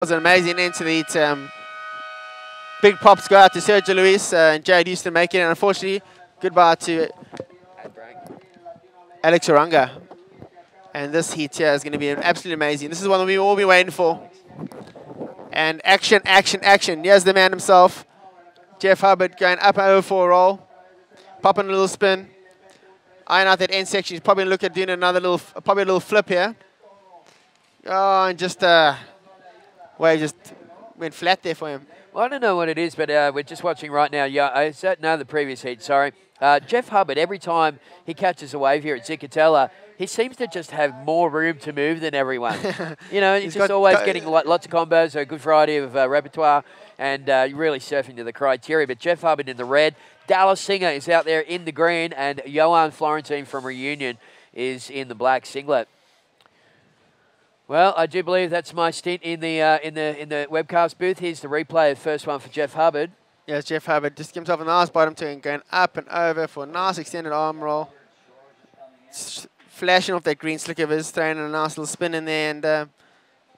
was an amazing end to the heat. Big props go out to Sergio Luis and Jared Houston making it. And unfortunately, goodbye to Alex Oranga. And this heat here is going to be absolutely amazing. This is one that we've all been waiting for. And action, action, action. Here's the man himself. Jeff Hubbard going up and over for a roll. Popping a little spin. Iron out that end section. He's probably going to look at doing another little, probably a little flip here. Oh, and just, well, he just went flat there for him. Well, I don't know what it is, but we're just watching right now. Yeah, I said no, the previous heat, sorry. Jeff Hubbard, every time he catches a wave here at Zicatela, he seems to just have more room to move than everyone. You know, he's just always getting lots of combos, a good variety of repertoire, and really surfing to the criteria. But Jeff Hubbard in the red, Dallas Singer is out there in the green, and Johan Florentine from Reunion is in the black singlet. Well, I do believe that's my stint in the webcast booth. Here's the replay of the first one for Jeff Hubbard. Yes, Jeff Hubbard just gives himself a nice bottom turn, going up and over for a nice extended arm roll. Flashing off that green slick of his, throwing a nice little spin in there. And I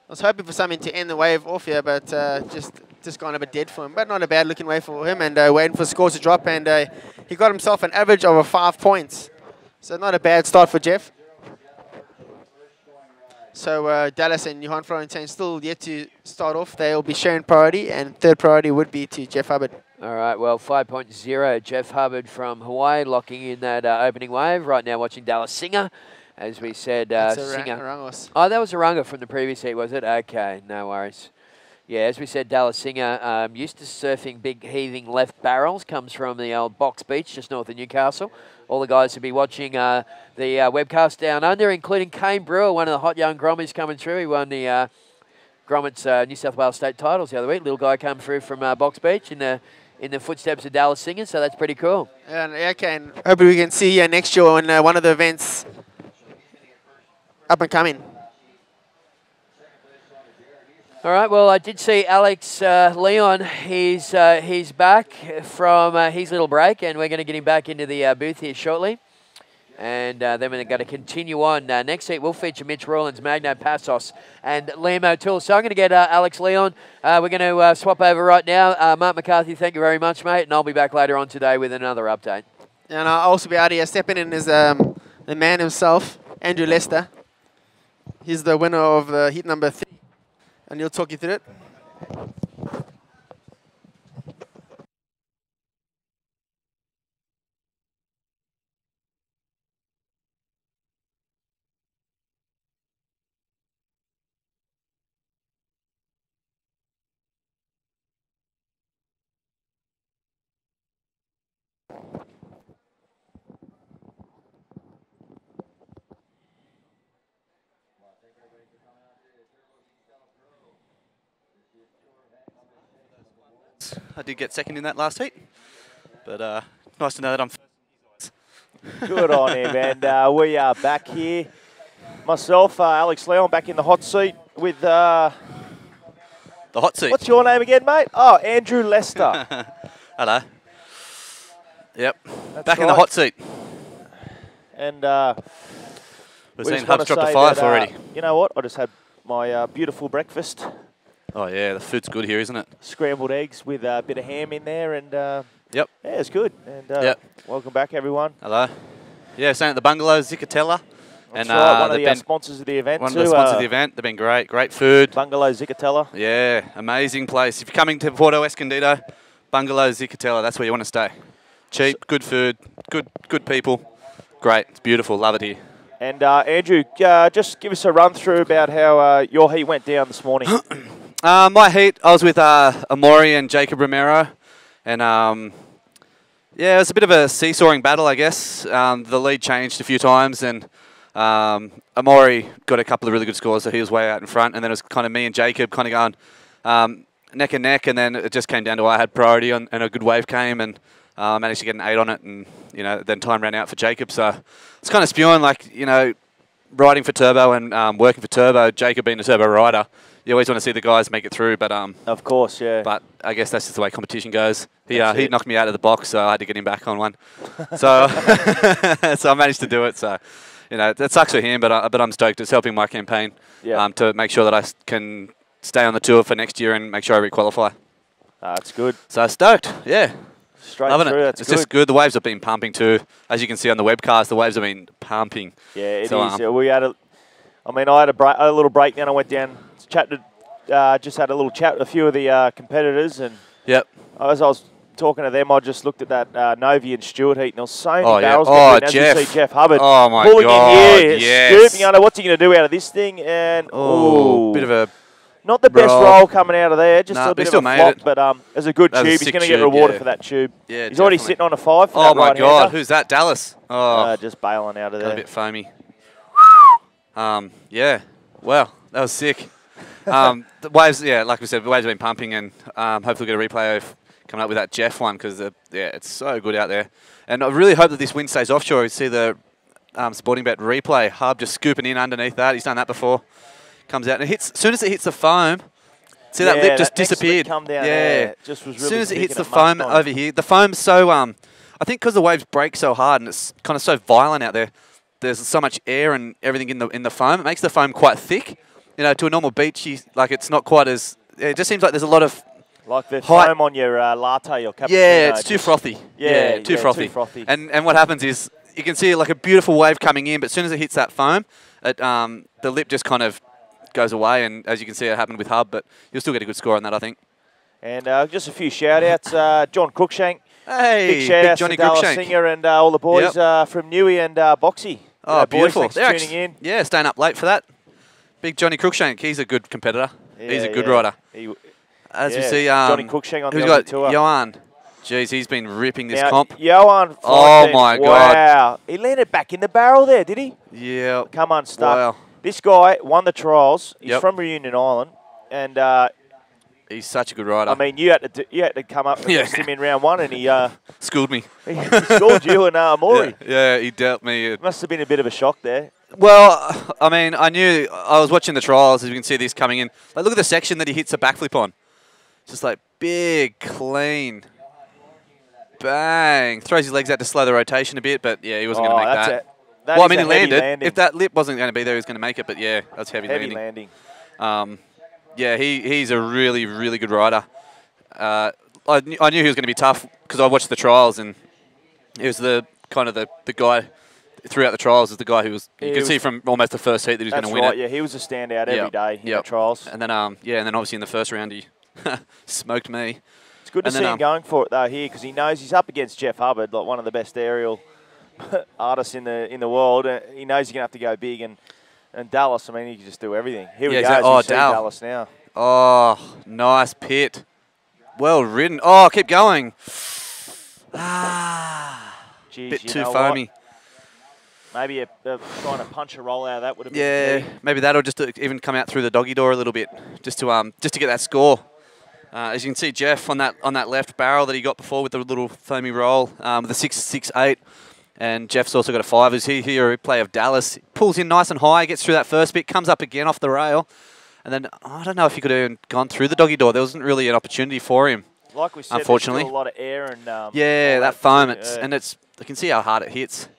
was hoping for something to end the wave off here, but just gone a bit dead for him. But not a bad looking wave for him, and waiting for scores to drop. And he got himself an average of 5 points. So not a bad start for Jeff. So Dallas and Johan Florentine still yet to start off. They will be sharing priority, and third priority would be to Jeff Hubbard. All right, well, 5.0, Jeff Hubbard from Hawaii locking in that opening wave. Right now watching Dallas Singer, as we said. Singer. Oh, that was Oranga from the previous heat, was it? Okay, no worries. Yeah, as we said, Dallas Singer, used to surfing big heaving left barrels, comes from the old Box Beach just north of Newcastle. All the guys will be watching the webcast down under, including Kane Brewer, one of the hot young Grommies coming through. He won the Grommets New South Wales state titles the other week. Little guy come through from Box Beach in the footsteps of Dallas Singer, so that's pretty cool. And okay, and hopefully we can see you next year on one of the events up and coming. All right, well, I did see Alex Leon. He's back from his little break, and we're going to get him back into the booth here shortly. And then we're going to continue on. Next heat will feature Mitch Rawlins, Magno Passos, and Liam O'Toole. So I'm going to get Alex Leon. We're going to swap over right now. Mark McCarthy, thank you very much, mate. And I'll be back later on today with another update. And I'll also be out here stepping in as the man himself, Andrew Lester. He's the winner of heat number 3. And he'll talk you through it. I did get second in that last heat, but nice to know that I'm first. Good on him, and we are back here. Myself, Alex Leon, back in the hot seat with... the hot seat. What's your name again, mate? Oh, Andrew Lester. Hello. Yep, That's back in the right. hot seat. And we've seen Hubs drop to 5 already. You know what? I just had my beautiful breakfast. Oh yeah, the food's good here, isn't it? Scrambled eggs with a bit of ham in there, and yep. Yeah, it's good. And yep. Welcome back, everyone. Hello. Yeah, staying at the bungalow, Zicatela. That's right, one of the sponsors of the event. One of the sponsors of the event. They've been great. Great food. Bungalow Zicatela. Yeah, amazing place. If you're coming to Porto Escondido, Bungalow Zicatela, that's where you want to stay. Cheap, good food, good people. Great, it's beautiful. Love it here. And Andrew, just give us a run through about how your heat went down this morning. My heat, I was with Amori and Jacob Romero, and yeah, it was a bit of a seesawing battle, I guess. The lead changed a few times, and Amori got a couple of really good scores, so he was way out in front, and then it was kind of me and Jacob kind of going neck and neck, and then it just came down to I had priority on, and a good wave came, and I managed to get an 8 on it, and then time ran out for Jacob, so it's kind of spewing, like, riding for Turbo and working for Turbo, Jacob being a Turbo rider. You always want to see the guys make it through, but of course, yeah. But I guess that's just the way competition goes. He knocked me out of the box, so I had to get him back on one. So so I managed to do it. So that sucks for him, but I'm stoked. It's helping my campaign to make sure that I can stay on the tour for next year and make sure I re-qualify. That's good. So stoked, yeah. Straight Loving through, it. that's it's good. just good. The waves have been pumping too. As you can see on the webcast, the waves have been pumping. Yeah, it is. We had I had a little break, then I went down, just had a little chat with a few of the competitors, and yep. As I was talking to them, I just looked at that Novi and Stewart heat, and there was so many yeah. barrels. As Jeff. you see Jeff Hubbard pulling in here, yes. scooping under. What's he going to do out of this thing? And bit of a not the best roll coming out of there, just a bit of a flop, but as a good tube, he's going to get rewarded for that tube. Yeah, he's already sitting on a 5 for Oh that my right God, hander. who's that? Dallas. Oh, just bailing out of there. Got a bit foamy. Yeah, wow, that was sick. The waves, like we said, the waves have been pumping, and hopefully we'll get a replay of coming up with that Jeff one, because it's so good out there. And I really hope that this wind stays offshore. You see the Sporting Bet replay, Hub just scooping in underneath that. He's done that before. Comes out and it hits. As soon as it hits the foam, see that lip just disappeared. Come down there, just was really as soon as it hits the it foam over here, the foam's so I think because the waves break so hard and it's kind of so violent out there, there's so much air and everything in the foam. It makes the foam quite thick. You know, to a normal beach, it's not quite as. It just seems like there's a lot of. Like the foam on your latte or cappuccino. Yeah, it's too frothy. Too frothy. Too frothy. And what happens is you can see like a beautiful wave coming in, but as soon as it hits that foam, the lip just kind of goes away. And as you can see, it happened with Hub, but you'll still get a good score on that, I think. And just a few shout-outs. John Cruikshank. Hey, big shout-outs Johnny to Dallas Cruikshank. Singer and all the boys from Newey and Boxy. Oh, beautiful. Boys, thanks for tuning in. Yeah, staying up late for that. Big Johnny Cruikshank. He's a good competitor. He's a good rider. As we see, Johnny Cruikshank on the got tour. Johan. Jeez, he's been ripping this now, comp. Johan. Oh my God! Wow, he landed back in the barrel there, did he? Yeah. Come unstuck. Wow. This guy won the trials. He's from Reunion Island, and he's such a good rider. I mean, you had to come up against him in round 1, and he schooled me. He schooled you and Maury. Yeah, he dealt me. It must have been a bit of a shock there. Well, I mean, I was watching the trials, as you can see this coming in. Like, look at the section that he hits a backflip on. Just like big, clean, bang. Throws his legs out to slow the rotation a bit, but yeah, he wasn't going to make that. Well, I mean, he landed. If that lip wasn't going to be there, he was going to make it, but yeah, that's heavy landing. Yeah, he's a really, really good rider. I knew he was going to be tough because I watched the trials, and he was the guy throughout the trials, is the guy who was, you could see from almost the first heat that he was going to win it. Yeah, he was a standout every day in the trials. And then, and then obviously in the first round, he smoked me. It's good to see him going for it though here, because he knows he's up against Jeff Hubbard, like one of the best aerial artists in the world. He knows he's going to have to go big, and Dallas, I mean, he can just do everything. Here we go. You see Dallas now. Oh, nice pit. Well ridden. Oh, keep going. Jeez, bit too foamy. What? Maybe trying to punch a roll out of that would have been key. Maybe that'll just even come out through the doggy door a little bit, just to get that score. As you can see, Jeff on that left barrel that he got before with the little foamy roll, with the 6.68, and Jeff's also got a 5. As here a replay of Dallas, pulls in nice and high, gets through that first bit, comes up again off the rail, and then I don't know if he could have even gone through the doggy door. There wasn't really an opportunity for him. Like we said, unfortunately, there's still a lot of air and that foam. I can see how hard it hits.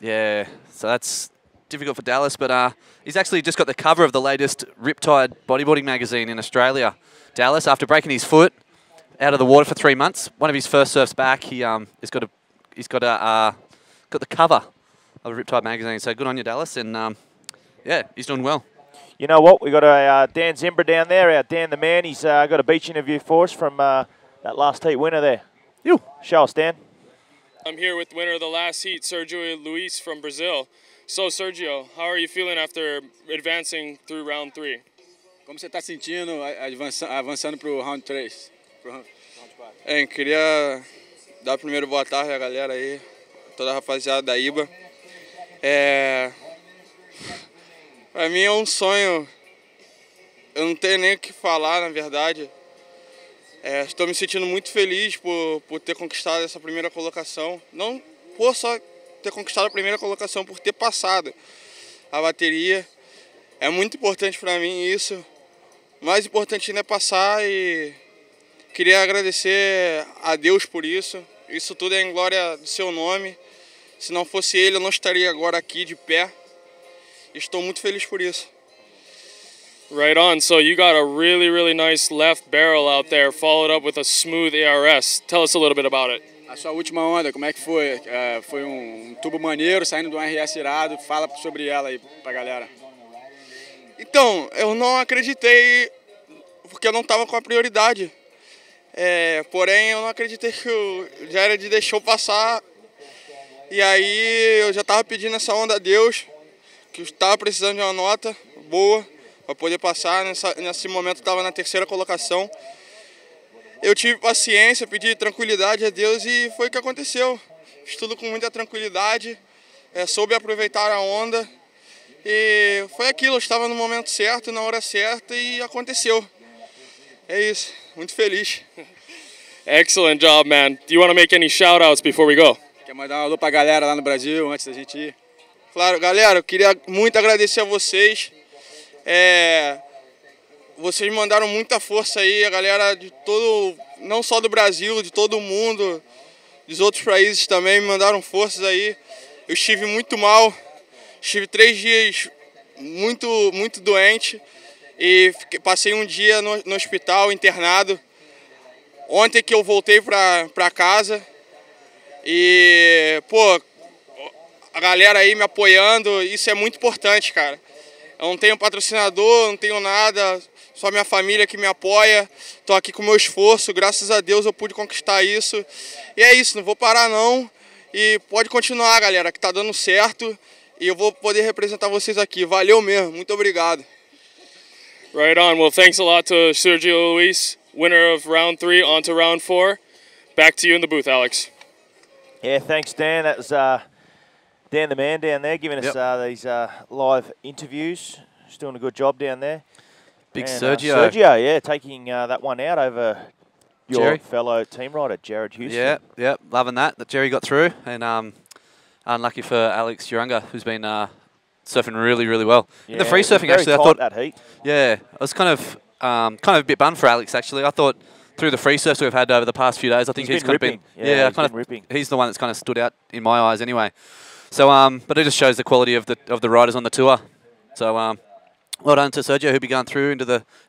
Yeah, so that's difficult for Dallas, but he's actually just got the cover of the latest Riptide bodyboarding magazine in Australia. Dallas, after breaking his foot out of the water for 3 months, one of his first surfs back, he's got the cover of Riptide magazine. So good on you, Dallas, and yeah, he's doing well. You know what? We got a Dan Zembra down there, our Dan the man. He's got a beach interview for us from that last heat winner there. You show us, Dan. I'm here with winner of the last heat, Sergio Luis from Brazil. So, Sergio, how are you feeling after advancing through round 3? Como você está sentindo avançando para o round 3? Queria dar primeiro boa tarde à galera aí, toda a rapaziada da IBA. Para mim é sonho, eu não tenho nem o que falar, na verdade. Estou me sentindo muito feliz por ter conquistado essa primeira colocação. Não por só ter conquistado a primeira colocação, por ter passado a bateria. É muito importante para mim isso. Mais importante ainda é passar, e queria agradecer a Deus por isso. Isso tudo é em glória do seu nome. Se não fosse Ele, eu não estaria agora aqui de pé. Estou muito feliz por isso. Right on. So you got a really, really nice left barrel out there, followed up with a smooth ARS. Tell us a little bit about it. A sua última onda, como é que foi? Foi tubo maneiro, saindo de RS irado. Fala sobre ela aí pra galera. Então, eu não acreditei, porque eu não estava com a prioridade. Porém, eu não acreditei que o Jared deixou passar. E aí, eu já estava pedindo essa onda a Deus, que eu estava precisando de uma nota boa para poder passar. Nesse momento, eu estava na 3ª colocação. Eu tive paciência, pedi tranquilidade a Deus e foi o que aconteceu. Fiz tudo com muita tranquilidade, soube aproveitar a onda e foi aquilo, eu estava no momento certo, na hora certa e aconteceu. É isso, muito feliz. Excellent job, man. Do you want to make any shout-outs before we go? Quer mandar um alô pra galera lá no Brasil antes da gente ir? Claro, galera, eu queria muito agradecer a vocês. Vocês mandaram muita força aí, a galera de todo, não só do Brasil, de todo o mundo, dos outros países também, me mandaram forças aí. Eu estive muito mal, estive 3 dias muito doente e passei um dia no hospital, internado. Ontem que eu voltei pra casa e, pô, a galera aí me apoiando, isso é muito importante, cara. Eu não tenho patrocinador, não tenho nada, só minha família que me apoia. Estou aqui com o meu esforço, graças a Deus eu pude conquistar isso. E é isso, não vou parar não. E pode continuar, galera, que tá dando certo. E eu vou poder representar vocês aqui. Valeu mesmo, muito obrigado. Right on. Well, thanks a lot to Sergio Luis, winner of round 3, on to round 4. Back to you in the booth, Alex. Yeah, thanks, Dan. That was Dan the man down there giving us these live interviews. He's doing a good job down there. Big and, Sergio. Sergio, yeah, taking that one out over your fellow team rider, Jared Houston. Yeah, loving that Jerry got through. And unlucky for Alex Uranga, who's been surfing really, really well. Yeah, in the free surfing, very actually, I tight, thought that heat. Yeah, I was kind of a bit bummed for Alex, actually. I thought through the free surfs we've had over the past few days, I think he's kind ripping. of been ripping. He's the one that's kind of stood out in my eyes, anyway. So, but it just shows the quality of the riders on the tour. So, well done to Sergio, who'll be going through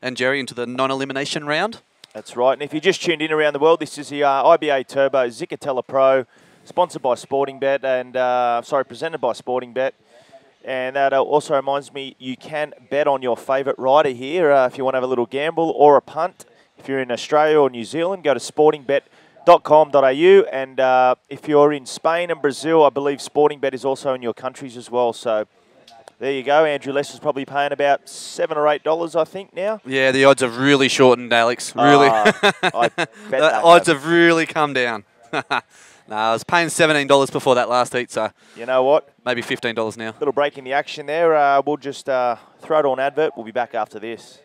and Jerry into the non-elimination round. That's right. And if you just tuned in around the world, this is the IBA Turbo Zicatela Pro, sponsored by Sportingbet and presented by Sportingbet. And that also reminds me, you can bet on your favourite rider here if you want to have a little gamble or a punt. If you're in Australia or New Zealand, go to sportingbet.com.au. And if you're in Spain and Brazil, I believe Sportingbet is also in your countries as well. So there you go. Andrew Lester's probably paying about $7 or $8, I think, now. Yeah, the odds have really shortened, Alex. Really. I bet the odds have really come down. No, I was paying $17 before that last heat, so you know what? Maybe $15 now. Little break in the action there. We'll just throw it on advert. We'll be back after this.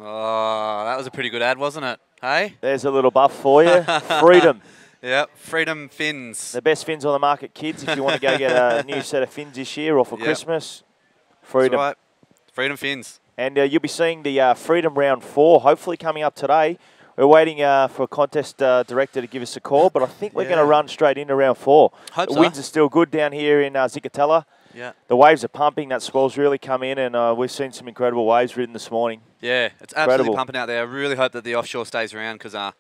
Oh, that was a pretty good ad, wasn't it? Hey? There's a little buff for you. Freedom. Yep, Freedom fins. The best fins on the market, kids. If you want to go get a new set of fins this year or for Christmas, Freedom. That's right. Freedom fins. And you'll be seeing the Freedom Round 4 hopefully coming up today. We're waiting for a contest director to give us a call, but I think we're going to run straight into Round 4. Hope the so. winds are still good down here in Zicatela. Yeah. The waves are pumping. That swell's really come in, and we've seen some incredible waves ridden this morning. Yeah, it's absolutely pumping out there. I really hope that the offshore stays around because it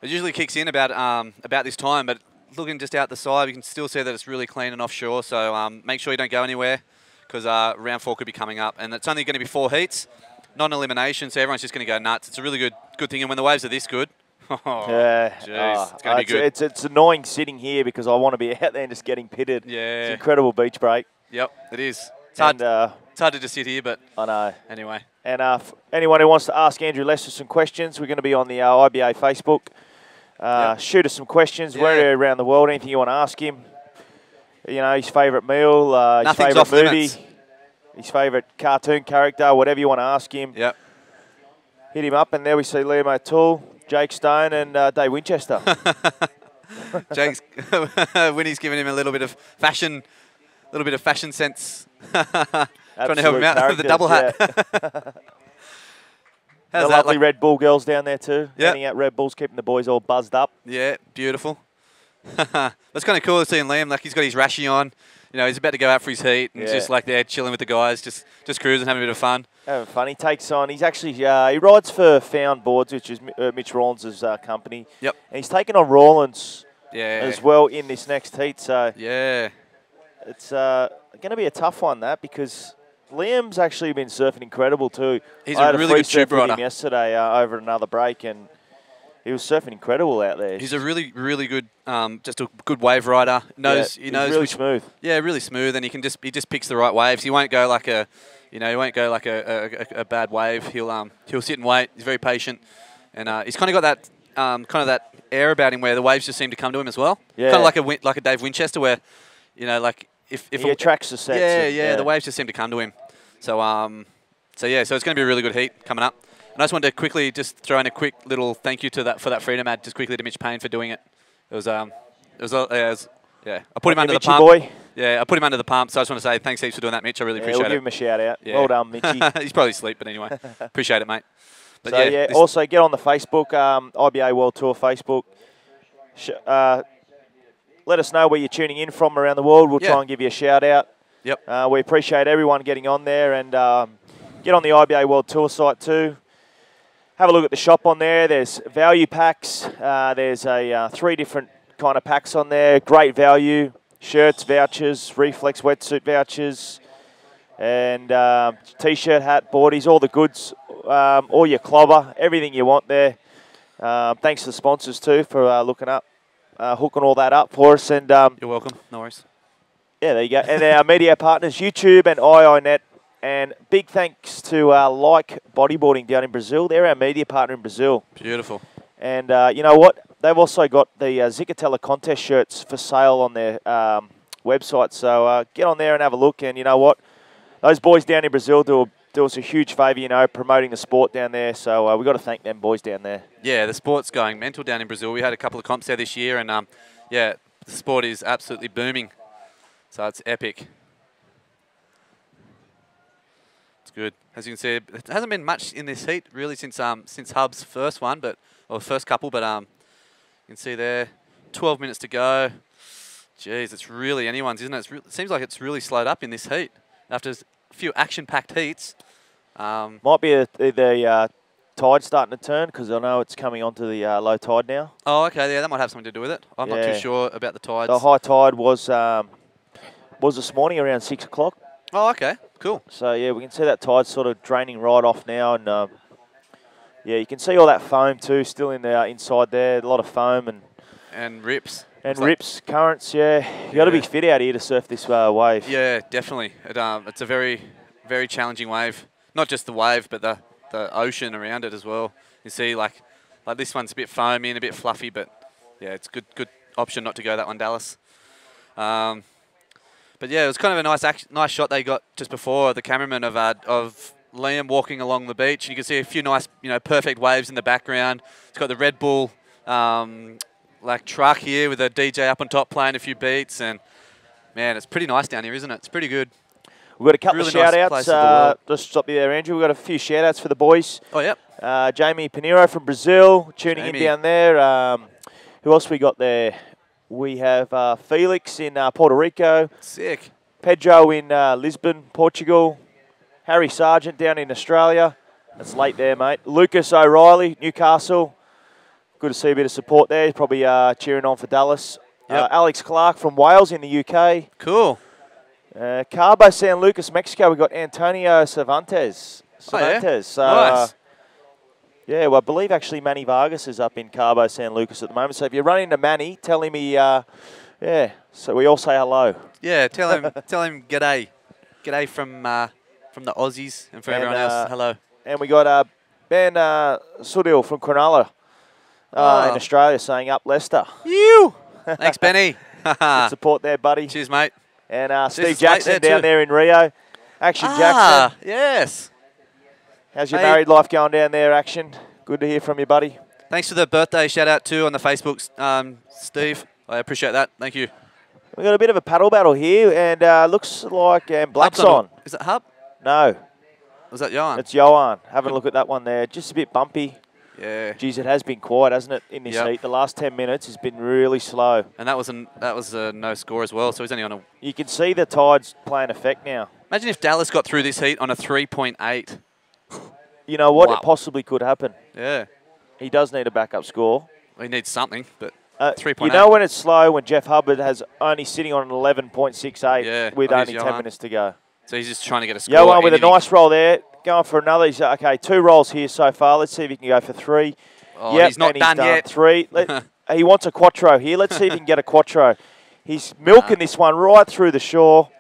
usually kicks in about this time, but looking just out the side, we can still see that it's really clean and offshore, so make sure you don't go anywhere because Round 4 could be coming up. And it's only going to be 4 heats, not an elimination, so everyone's just going to go nuts. It's a really good thing, and when the waves are this good, it's going to be good. It's annoying sitting here because I want to be out there and just getting pitted. Yeah. It's an incredible beach break. Yep, it is. It's hard to just sit here, but I know. Anyway. And anyone who wants to ask Andrew Lester some questions, we're going to be on the IBA Facebook. Shoot us some questions, wherever around the world, anything you want to ask him. You know, his favourite meal, his favourite movie. Limits. his favourite cartoon character, whatever you want to ask him. Yep. Hit him up, and there we see Liam O'Toole, Jake Stone, and Dave Winchester. Jake's Winnie's giving him a little bit of fashion sense. Trying to help him out with the double hat. Yeah. How's the that? lovely Red Bull girls down there too. Yep. Handing out Red Bulls, keeping the boys all buzzed up. Yeah, beautiful. That's kind of cool seeing Liam. Like, he's got his rashy on. You know, he's about to go out for his heat, and just like there, chilling with the guys, just cruising, having a bit of fun. Having fun. He takes on. He's actually he rides for Found Boards, which is Mitch Rawlins' company. Yep. And he's taken on Rawlins as well in this next heat. So yeah, it's going to be a tough one because Liam's actually been surfing incredible too. He's I had a really good surf tube rider. with him yesterday over another break, and he was surfing incredible out there. He's a really, really good, just a good wave rider. He knows really smooth. Yeah, really smooth, and he just picks the right waves. He won't go like a bad wave. He'll sit and wait. He's very patient, and he's kind of got that that air about him where the waves just seem to come to him as well. Yeah. Kind of like a Dave Winchester, where like if he attracts the sets. Yeah, the waves just seem to come to him. So so it's going to be a really good heat coming up. And I just wanted to quickly just throw in a quick little thank you for that freedom ad, just quickly to Mitch Payne for doing it. It was I put him under the pump. Boy. Yeah, I put him under the pump. So I just want to say thanks heaps for doing that, Mitch. I really appreciate we'll it. give him a shout out. Yeah. Well done, Mitchy. He's probably asleep, but anyway, appreciate it, mate. But so also get on the Facebook, IBA World Tour Facebook. Let us know where you're tuning in from around the world. We'll try and give you a shout out. Yep. We appreciate everyone getting on there, and get on the IBA World Tour site too. Have a look at the shop on there. There's value packs. There's 3 different kind of packs on there. Great value. Shirts, vouchers, Reflex wetsuit vouchers, and T-shirt, hat, boardies, all the goods, all your clobber, everything you want there. Thanks to the sponsors too for hooking all that up for us. And you're welcome. No worries. Yeah, there you go. And our media partners, YouTube and IINet. And big thanks to Like Bodyboarding down in Brazil. They're our media partner in Brazil. Beautiful. And you know what? They've also got the Zicatela contest shirts for sale on their website. So get on there and have a look. And you know what? Those boys down in Brazil do us a huge favour, promoting the sport down there. So we've got to thank them boys down there. Yeah, the sport's going mental down in Brazil. We had a couple of comps there this year. And, the sport is absolutely booming. So it's epic. Good. As you can see, it hasn't been much in this heat really since Hub's first one, or first couple. But you can see there, 12 minutes to go. Jeez, it's really anyone's, isn't it? It seems like it's really slowed up in this heat after a few action-packed heats. Might be the tide starting to turn because I know it's coming onto the low tide now. Oh, okay. Yeah, that might have something to do with it. I'm not too sure about the tides. The high tide was this morning around 6 o'clock. Oh, okay. Cool. So, yeah, we can see that tide sort of draining right off now. And, yeah, you can see all that foam too still in the inside there. A lot of foam and rips. And rips, currents, yeah. You got to be fit out here to surf this wave. Yeah, definitely. It's a very, very challenging wave. Not just the wave, but the ocean around it as well. You see, like this one's a bit foamy and a bit fluffy, but, yeah, it's a good option not to go that one, Dallas. But yeah, it was kind of a nice shot they got just before, the cameraman of Liam walking along the beach. You can see a few nice, perfect waves in the background. It's got the Red Bull truck here with a DJ up on top playing a few beats, and man, it's pretty nice down here, isn't it? It's pretty good. We've got a couple of shout-outs. Just stop you there, Andrew. We've got a few shout-outs for the boys. Oh, yep. Jamie Pinheiro from Brazil tuning in down there. Who else we got there? We have Felix in Puerto Rico. Sick. Pedro in Lisbon, Portugal. Harry Sargent down in Australia. That's late there, mate. Lucas O'Reilly, Newcastle. Good to see a bit of support there. He's probably cheering on for Dallas. Yep. Alex Clark from Wales in the UK. Cool. Cabo San Lucas, Mexico. We've got Antonio Cervantes. Oh, yeah? Nice. Yeah, well, I believe actually Manny Vargas is up in Cabo San Lucas at the moment. So if you run into Manny, tell him so we all say hello. Yeah, tell him g'day. G'day from the Aussies and for everyone else, hello. And we got Ben Sudil from Cronulla in Australia saying up Leicester. You. Thanks, Benny. Good support there, buddy. Cheers, mate. And Steve Jackson down there in Rio. Action Jackson. Yes. How's your married life going down there, Action? Good to hear from you, buddy. Thanks for the birthday shout-out, too, on the Facebook, Steve. I appreciate that. Thank you. We've got a bit of a paddle battle here, and looks like Black's on. Is it Hub? No. Was that Johan? It's Johan. Have a look at that one there. Just a bit bumpy. Yeah. Geez, it has been quiet, hasn't it, in this heat? The last 10 minutes has been really slow. And that was a no score as well, so he's only on a... You can see the tide's playing effect now. Imagine if Dallas got through this heat on a 3.8. You know what? Wow. It possibly could happen. Yeah. He does need a backup score. He needs something, but 3.8. You know when it's slow, when Jeff Hubbard has only sitting on an 11.68 with only 10 minutes to go. So he's just trying to get a score. Johan with a nice roll there. Going for another. He's, okay, 2 rolls here so far. Let's see if he can go for 3. Oh, he's not done yet. 3. He wants a quattro here. Let's see if he can get a quattro. He's milking this one right through the shore.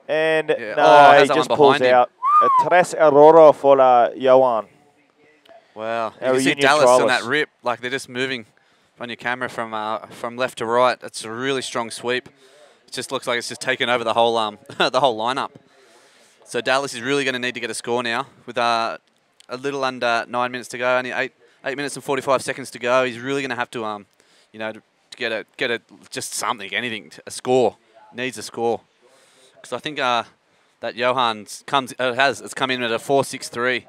And no, he just pulls out. A tres error for Johan. Wow. You can see Dallas on that rip. Like they're just moving on your camera from left to right. It's a really strong sweep. It just looks like it's just taken over the whole the whole lineup. So Dallas is really going to need to get a score now with a little under 9 minutes to go. Only 8 minutes and 45 seconds to go. He's really going to have to you know, to get a just something, anything, a score. Needs a score. Because I think that Johan's it's come in at a 4.63.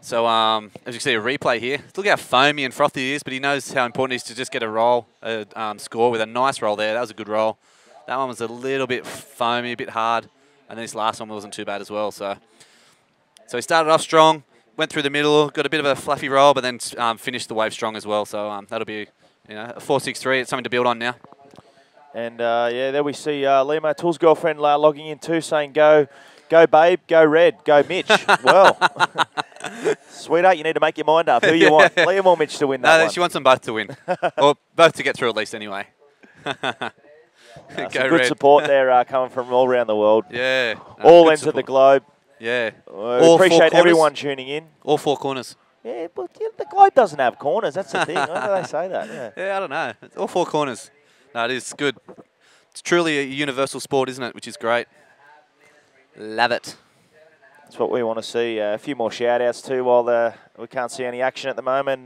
So as you can see a replay here, look how foamy and frothy he is, but he knows how important it is to just get a roll, score with a nice roll there. That was a good roll. That one was a little bit foamy, a bit hard, and then this last one wasn't too bad as well. So he started off strong, went through the middle, got a bit of a fluffy roll, but then finished the wave strong as well. So that'll be a 4.63. It's something to build on now. And yeah, there we see Limo Tool's girlfriend logging in too, saying go babe, go red, go Mitch. Well, sweetheart, you need to make your mind up. Who you want, Liam or Mitch to win that one? No, she wants them both to win. Or both to get through at least anyway. Some good support there coming from all around the world. Yeah. All ends of the globe. Yeah. We appreciate everyone tuning in. All 4 corners. Yeah, but the globe doesn't have corners. That's the thing. Why do they say that? Yeah, I don't know. It's all 4 corners. No, it is good. It's truly a universal sport, isn't it? Which is great. Love it. That's what we want to see. A few more shout-outs too while we can't see any action at the moment.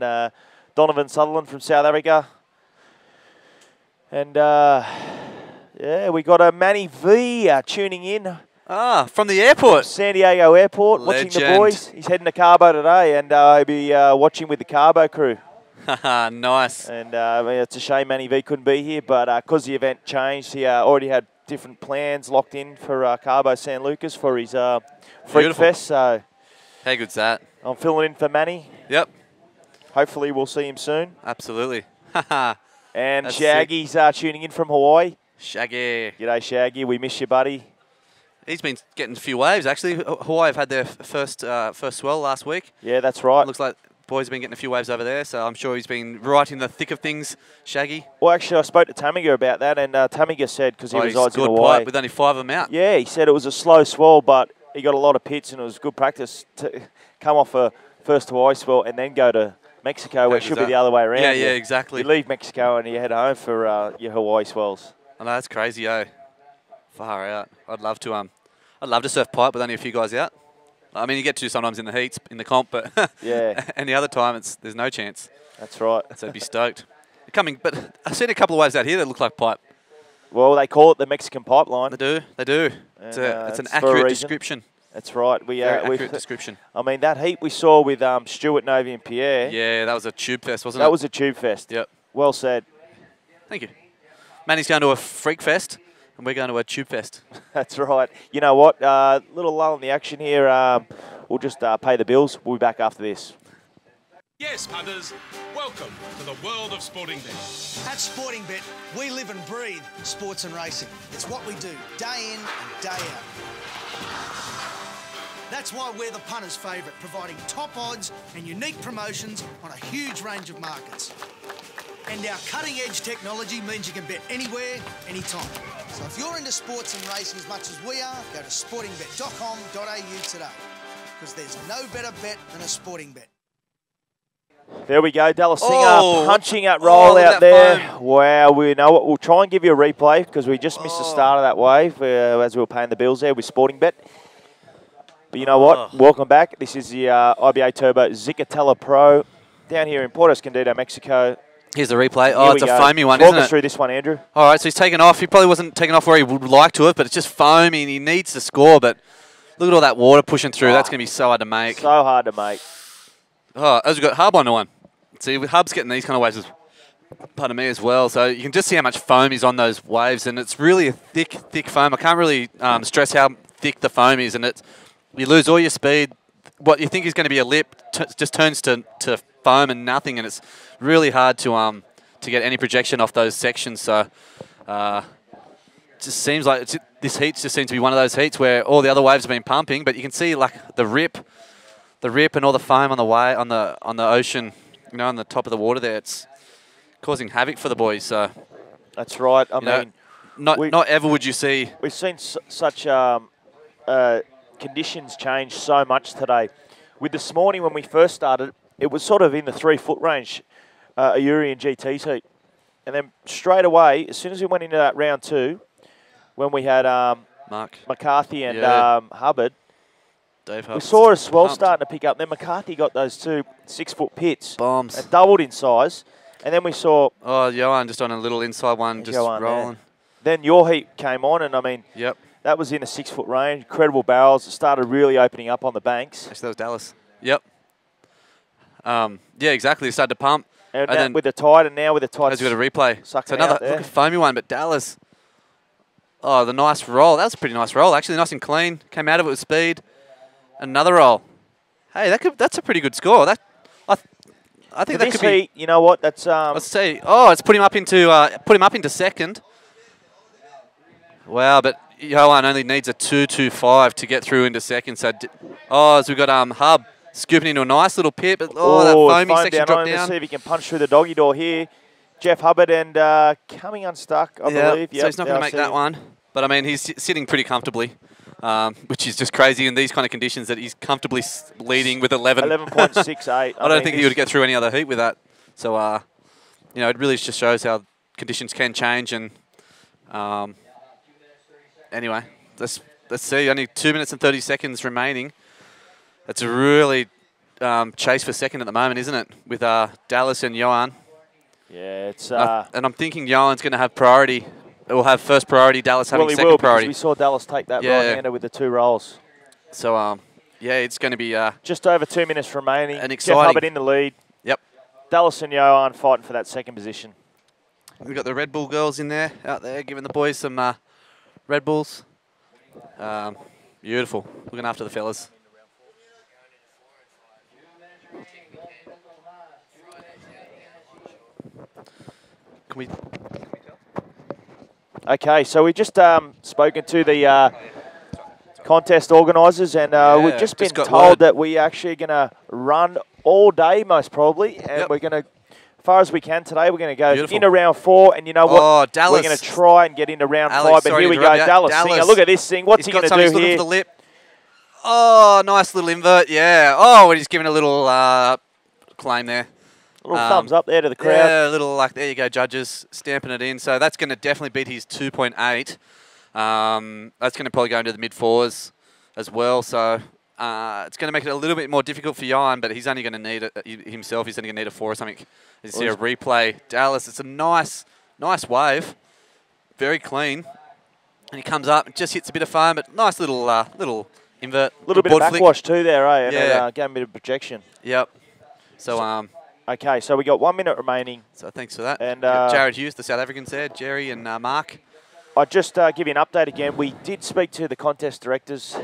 Donovan Sutherland from South Africa. And, yeah, we got a Manny V tuning in. From the airport. San Diego Airport, Legend. watching the boys. He's heading to Carbo today, and he'll be watching with the Carbo crew. Nice. And it's a shame Manny V couldn't be here, but because the event changed, he already had different plans locked in for Carbo San Lucas for his Freak Fest. So how good's that? I'm filling in for Manny. Yep. Hopefully we'll see him soon. Absolutely. And that's Shaggy's tuning in from Hawaii. Shaggy. G'day, Shaggy. We miss you, buddy. He's been getting a few waves, actually. Hawaii have had their first swell last week. Yeah, that's right. Looks like boys have been getting a few waves over there, so I'm sure he's been right in the thick of things, Shaggy. Well, actually, I spoke to Tamiga about that, and Tamiga said, because he resides in Hawaii. Pipe with only 5 of them out. Yeah, he said it was a slow swell, but he got a lot of pits, and it was good practice to come off a first Hawaii swell and then go to Mexico, where it should be the other way around. Yeah, exactly. You leave Mexico and you head home for your Hawaii swells. I know, that's crazy, Far out. I'd love to surf pipe with only a few guys out. I mean, you get to sometimes in the heats, in the comp, but yeah, any other time, there's no chance. That's right. So I'd be stoked. But I've seen a couple of waves out here that look like pipe. Well, they call it the Mexican pipeline. They do. It's an accurate description. That's right. Very accurate description. I mean, that heat we saw with Stuart, Novi and Pierre. Yeah, that was a tube fest, wasn't it? That was a tube fest. Yep. Well said. Thank you. Manny's going to a freak fest, and we're going to a tube fest. That's right. You know what? Little lull in the action here. We'll just pay the bills. We'll be back after this. Yes, punters, welcome to the world of Sporting Bet. At Sporting Bet, we live and breathe sports and racing. It's what we do day in and day out. That's why we're the punters' favourite, providing top odds and unique promotions on a huge range of markets. And our cutting-edge technology means you can bet anywhere, anytime. So if you're into sports and racing as much as we are, go to sportingbet.com.au today, because there's no better bet than a sporting bet. There we go, Dallas Singer punching that roll out there. Foam. Wow, we know what. We'll try and give you a replay because we just missed the start of that wave as we were paying the bills there with Sporting Bet. But you know what? Welcome back. This is the IBA Turbo Zicatela Pro down here in Puerto Escondido, Mexico. Here's the replay. Oh, it's a foamy one, isn't it? Talk us through this one, Andrew. All right, so he's taken off. He probably wasn't taken off where he would like to have, but it's just foamy and he needs to score. But look at all that water pushing through. That's going to be so hard to make. So hard to make. Oh, as we've got Hub on the one. See, Hub's getting these kind of waves, pardon me, as well. So you can just see how much foam is on those waves, and it's really a thick foam. I can't really stress how thick the foam is, and you lose all your speed. What you think is going to be a lip just turns to foam and nothing, and it's really hard to get any projection off those sections. So it just seems like this heat just seems to be one of those heats where all the other waves have been pumping, but you can see like the rip and all the foam on the ocean, you know, on the top of the water there. It's causing havoc for the boys. So that's right. I mean, not ever would you see. We've seen such conditions change so much today. With this morning when we first started, it was sort of in the 3 foot range, Yuri and GT's heat. And then straight away, as soon as we went into that round 2, when we had McCarthy and Hubbard, we saw a swell starting to pick up. Then McCarthy got those 2 6 foot pits. Bombs. And doubled in size. And then we saw... Oh, Johan just on a little inside one, just rolling. There. Then your heat came on, and I mean... Yep. That was in the 6 foot range. Incredible barrels. It started really opening up on the banks. Actually, that was Dallas. Yep. Yeah, exactly. It started to pump. And then with the tide, and now with the tide. As we got a replay. It's another look at foamy one, but Dallas. Oh, the nice roll. That was a pretty nice roll, actually. Nice and clean. Came out of it with speed. Another roll. Hey, that's a pretty good score. I think that could be. You know what? That's. Let's see. Oh, it's put him up into second. Wow, but Johan only needs a 2.25 to get through into second. So, as we've got Hub scooping into a nice little pit, but that foamy section dropped down. Let's see if he can punch through the doggy door here. Jeff Hubbard and coming unstuck, I believe. So he's not going to make that one. But I mean, he's sitting pretty comfortably, which is just crazy in these kind of conditions that he's comfortably leading with 11. 11.68. I don't think he would get through any other heat with that. So, it really just shows how conditions can change and. Anyway, let's see. Only 2 minutes and 30 seconds remaining. It's a really chase for second at the moment, isn't it? With Dallas and Johan. Yeah, it's. And I'm thinking Johan's going to have priority. It will have first priority. Dallas having second priority. We saw Dallas take that right-hander with the 2 rolls. So it's going to be just over 2 minutes remaining. And exciting. Jeff Hubbard in the lead. Yep. Dallas and Johan fighting for that second position. We've got the Red Bull girls in there, out there, giving the boys some. Red Bulls. Beautiful. Looking after the fellas. Can we Okay, so we've just spoken to the contest organisers, and we've just been told that we actually going to run all day, most probably, and we're going to, as far as we can today, we're going to go into round 4, and you know what? Oh, Dallas. We're going to try and get into round 5, but here we go. Dallas Singer, look at this thing. What's he going to do here? Looking for the lip. Oh, nice little invert, yeah. Oh, we're just giving a little claim there. A little thumbs up there to the crowd. Yeah, a little there you go, judges, stamping it in. So that's going to definitely beat his 2.8. That's going to probably go into the mid-4s as well. So it's going to make it a little bit more difficult for Jan, but he's only going to need it himself. He's only going to need a 4 or something. You see a replay. Dallas, it's a nice wave. Very clean. And he comes up and just hits a bit of foam, but nice little invert. A little bit of backwash too there, eh? And yeah. It gave a bit of projection. Yep. So okay, so we got 1 minute remaining. So thanks for that. And Jared Hughes, the South Africans there, Jerry and Mark. I'll just give you an update again. We did speak to the contest directors,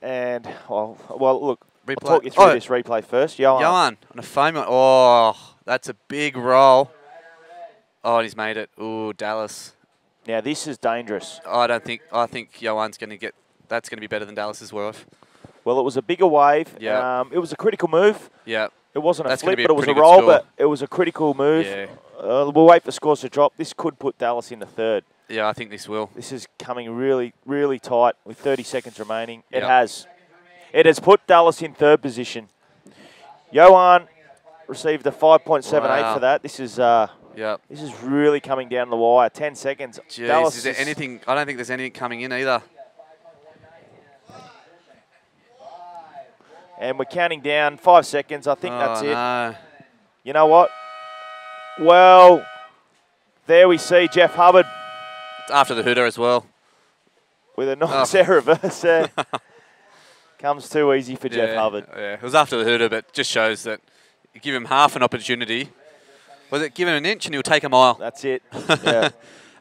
and well, look, I'll talk you through this replay first. Johan on a foam. Oh, that's a big roll. Oh, and he's made it. Ooh, Dallas. Now this is dangerous. I think Johan's going to get. That's going to be better than Dallas's wave. Well, it was a bigger wave. Yeah. It was a critical move. Yeah. It wasn't a flip, but it was a roll, but it was a critical move. Yeah. We'll wait for scores to drop. This could put Dallas into 3rd. Yeah, I think this will. This is coming really, really tight with 30 seconds remaining. It has. It has put Dallas in 3rd position. Johan received a 5.78 for that. This is this is really coming down the wire. 10 seconds. Jeez, Dallas is there anything? I don't think there's anything coming in either. And we're counting down 5 seconds. I think that's it. No. You know what? Well, there we see Jeff Hubbard. It's after the hooter as well. With a nice air reverse there. Comes too easy for Jeff Hubbard. Yeah, it was after the hooter, but just shows that you give him half an opportunity. Was it give him an inch and he'll take a mile? That's it. Yeah.